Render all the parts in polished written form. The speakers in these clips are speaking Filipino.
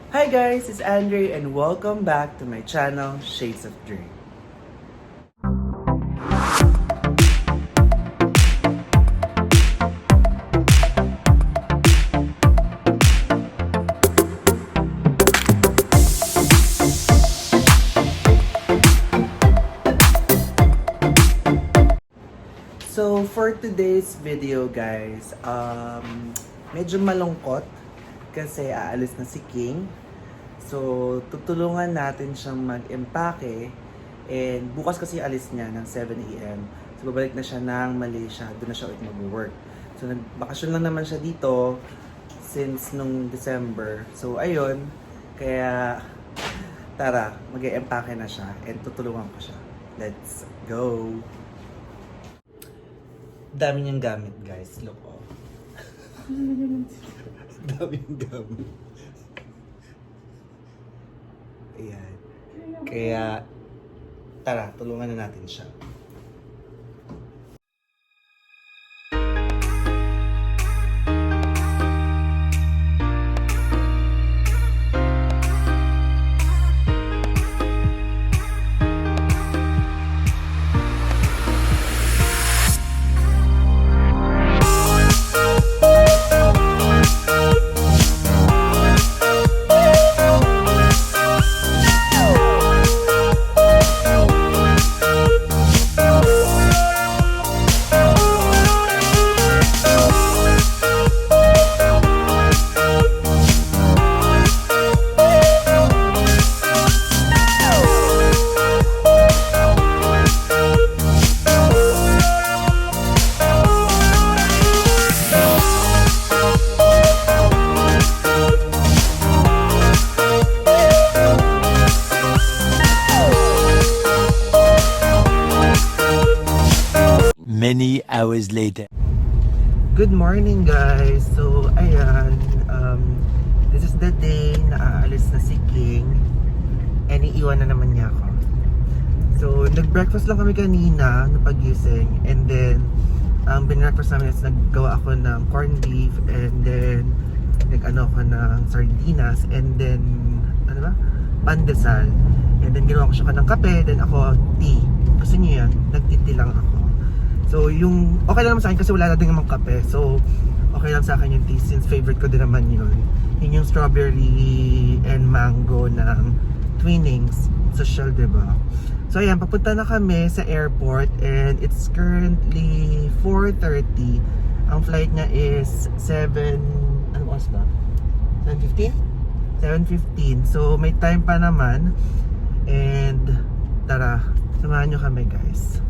Hi guys, it's Andre and welcome back to my channel, Shades of Drei. So for today's video guys, medyo malungkot kasi aalis na si King. So tutulungan natin siyang mag-empake and bukas kasi alis niya ng 7 AM. So babalik na siya ng Malaysia, doon na siya ulit mag-work. So nagbakasyon lang naman siya dito since nung December. So ayun, kaya tara, mag-empake na siya and tutulungan ko siya. Let's go! Dami niyang gamit, guys. Look, oh. Dami niyang gamit. Ayan. Kaya, tara, tulungan na natin siya. Many hours later. Good morning, guys! So, ayan. This is the day na aalis na si King. And iiwan na naman niya ako. So, nag-breakfast lang kami kanina na pagising. And then, ang binreakfast namin is naggawa ako ng corned beef. And then, nag-ano ako ng sardinas. And then, ano ba? Pandesal. And then, ginawa ko siya ng kape. Then ako, tea. Gusto niyo yan? Nagtiti lang ako. So, yung okay lang naman sa akin kasi wala na din namang kape. So, okay lang sa akin yung tea since favorite ko din naman yun. Yun yung strawberry and mango ng Twinings. Social, diba? So, ayan, papunta na kami sa airport and it's currently 4:30. Ang flight niya is 7... Ano oras ba? 7:15? 7:15. So, may time pa naman. And, tara, samahan nyo kami, guys.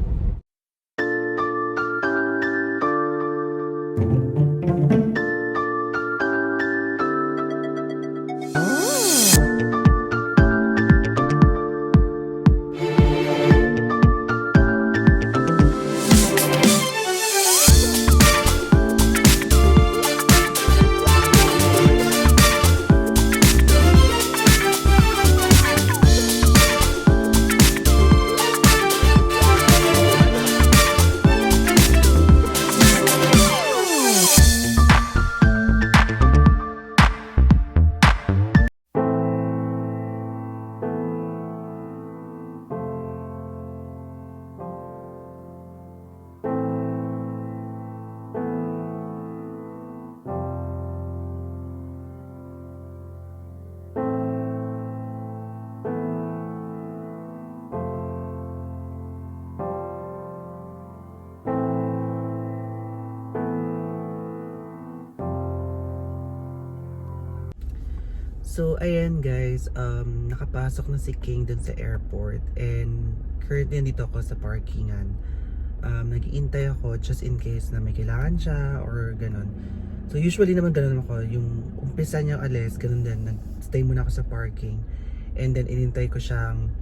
So, ayan guys, nakapasok na si King dun sa airport and currently nandito ako sa parkingan. Nag-iintay ako just in case na may kailangan siya or ganun. So, usually naman ganun ako, yung umpisa niya alis, ganun din, nag-stay muna ako sa parking and then inintay ko siyang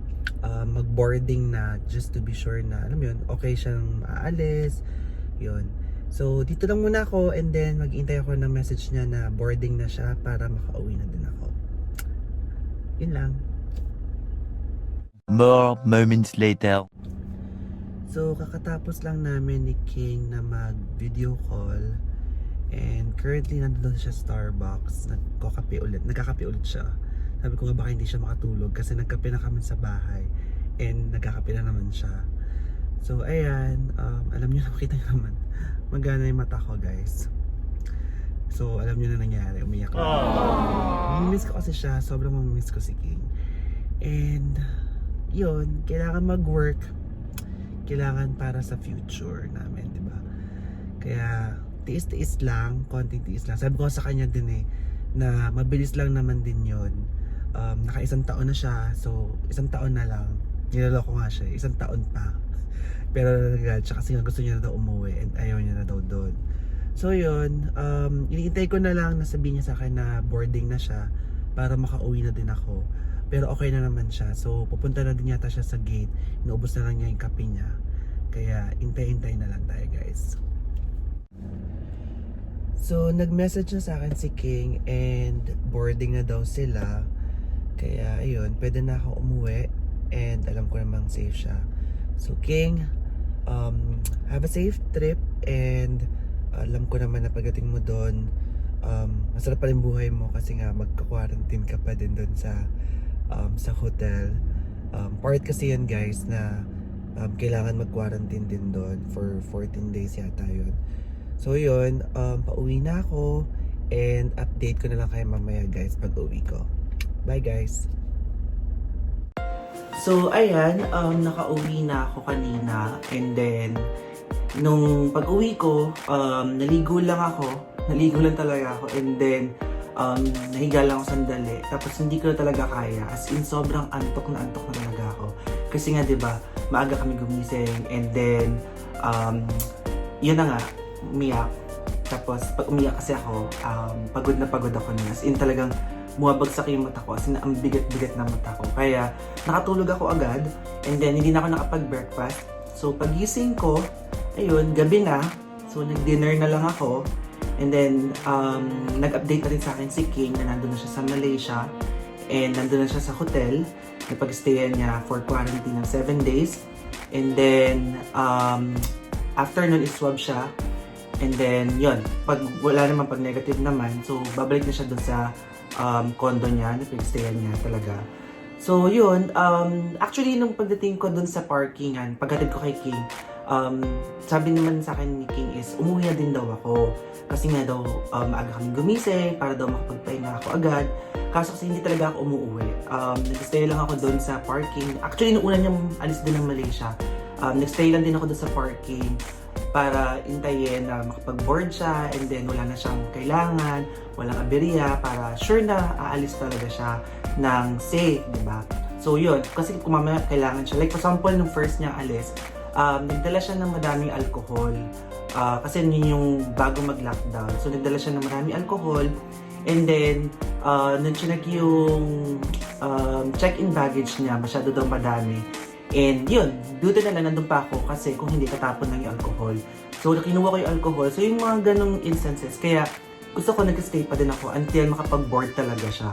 mag-boarding na just to be sure na, alam mo yun, okay siyang aalis, yun. So, dito lang muna ako and then mag-iintay ako ng message niya na boarding na siya para makauwi na din ako. Yun lang. More moments later. So, kakatapos lang namin ni King na mag-video call. And currently, nandun siya sa Starbucks. Nagkakape ulit siya. Sabi ko nga baka hindi siya makatulog kasi nagkape na kami sa bahay and nagkakape na naman siya. So ayan, alam niyo, nakita niyo naman magana yung mata ko, guys. So alam niyo na nangyari, umiyak na. Mamimiss ko kasi siya, sobrang mamimiss ko si King. And yun, kailangan mag-work, kailangan para sa future namin, di ba? Kaya tiis-tiis lang, konting tiis lang. Sabi ko sa kanya din na mabilis lang naman din yun. Naka-1 taon na siya, so 1 taon na lang. Niloloko nga siya, 1 taon pa. Pero nagagad siya kasi nga gusto niya na daw umuwi and ayaw niya na daw doon. So yun, iniintay ko na lang na sabihin niya sa akin na boarding na siya para makauwi na din ako. Pero okay na naman siya, so pupunta na din yata siya sa gate. Inuubos na lang niya yung kape niya. Kaya intay-intay na lang tayo, guys. So, nag-message na sa akin si King and boarding na daw sila. Kaya, ayun, pwede na ako umuwi and alam ko namang safe siya. So, King, have a safe trip and alam ko naman na pagdating mo doon, masarap pa rin buhay mo kasi nga magka-quarantine ka pa din doon sa hotel. Part kasi yan, guys, na kailangan mag-quarantine din doon for 14 days yata yun. So yun, pauwi na ako and update ko na lang kayo mamaya, guys, pag uwi ko. Bye, guys! So ayan, nakauwi na ako kanina and then nung pag-uwi ko, naligo lang talaga ako and then nahiga lang ako sandali tapos hindi ko na talaga kaya, as in sobrang antok na talaga ako kasi nga 'di ba maaga kami gumising and then yun na nga, umiyak. Tapos pag umiyak kasi ako, pagod na ako na. As in talagang bumabagsak yung mata ko. As in ang bigat-bigat na mata ko. Kaya nakatulog ako agad. And then hindi na ako nakapag-breakfast. So pagising ko, ayun, gabi na. So nag-dinner na lang ako. And then nag-update na rin sa akin si King na nandun na siya sa Malaysia. And nandun na siya sa hotel. Napag-stayan niya for quarantine ng 7 days. And then after nun is-swab siya. And then, yun, pag wala naman, pag negative naman, so babalik na siya dun sa condo niya, na pinagstayan niya talaga. So, yun, actually, nung pagdating ko dun sa parkingan, pagkatid ko kay King, sabi naman sa akin ni King is, umuwi na din daw ako. Kasi nga daw, maaga kami gumising, para daw makapagpahinga ako agad. Kaso kasi hindi talaga ako umuwi. Nag-stay lang ako dun sa parking. Actually, nung una niyang alis din ng Malaysia, nag-stay lang din ako dun sa parking para intayin na makapag-board siya and then wala na siyang kailangan, walang aberya, para sure na aalis talaga siya ng safe, di ba? So yun, kasi kung mamaya kailangan siya, like for example, nung first niya alis, nagdala siya ng madaming alcohol, kasi yun yung bago mag-lockdown, so nagdala siya ng maraming alcohol, and then, nung chinek yung check-in baggage niya, masyado daw madami. And yun, buti na lang nandun pa ako kasi kung hindi katapon lang yung alcohol. So kinuha ko yung alcohol. So yung mga ganong instances, kaya gusto ko nag-stay pa din ako until makapag-board talaga siya.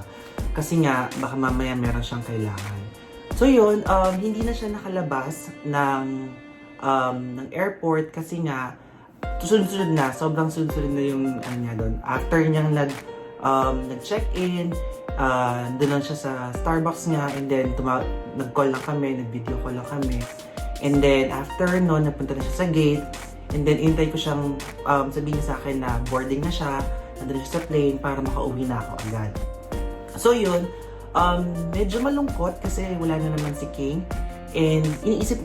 Kasi nga, baka mamaya meron siyang kailangan. So yun, hindi na siya nakalabas ng airport kasi nga, sunod-sunod na, sobrang sunod-sunod na yung ano niya doon. After niyang nag-check-in, doon lang siya sa Starbucks niya and then nag-call lang kami, nag-video call lang kami. And then after noon, napunta na siya sa gate and then intay ko siyang sabihin niya sa akin na boarding na siya, nandun na siya sa plane para makauwi na ako agad. So yun, medyo malungkot kasi wala na naman si King and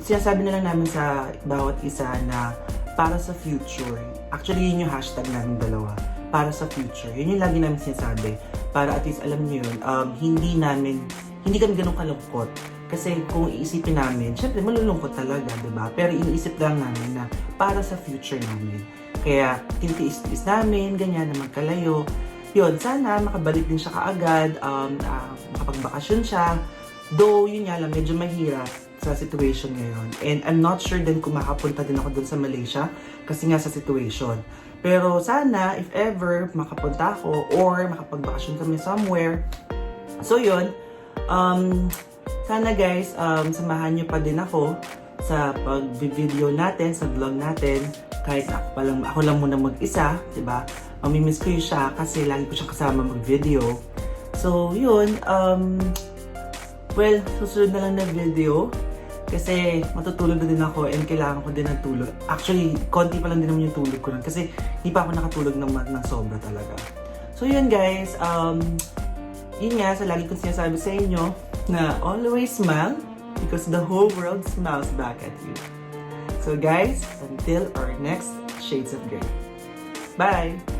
sinasabi na lang namin sa bawat isa na para sa future. Actually, yun yung hashtag namin dalawa. Para sa future. Yun yung lagi namin sinasabi. Para at least alam niyo yun, hindi kami ganun kalungkot. Kasi kung iisipin namin, syempre malulungkot talaga, diba? Pero iniisip lang namin na para sa future namin. Kaya tinitiis-tiis namin, ganyan na magkalayo. Yun, sana makabalik din siya kaagad, makapagbakasyon siya. Though, yun nga lang, medyo mahirap sa situation ngayon. And I'm not sure din kung makapunta din ako dun sa Malaysia kasi nga sa situation. Pero sana, if ever, makapunta ako or makapagbakasyon kami somewhere. So yun, sana guys, samahan nyo pa din ako sa pag-video natin, sa vlog natin. Kahit ako lang muna mag-isa, diba? Mamimiss ko yun siya kasi lagi ko siya kasama mag-video. So, yun. Well, susunod na lang na video. Kasi matutulog na din ako and kailangan ko din ng tulog. Actually, konti pa lang din naman yung tulog ko nun. Kasi hindi pa ako nakatulog ng sobra talaga. So, yun guys. Yun nga, sa lagi kong sinasabi sa inyo na always smile because the whole world smiles back at you. So guys, until our next Shades of Grey. Bye!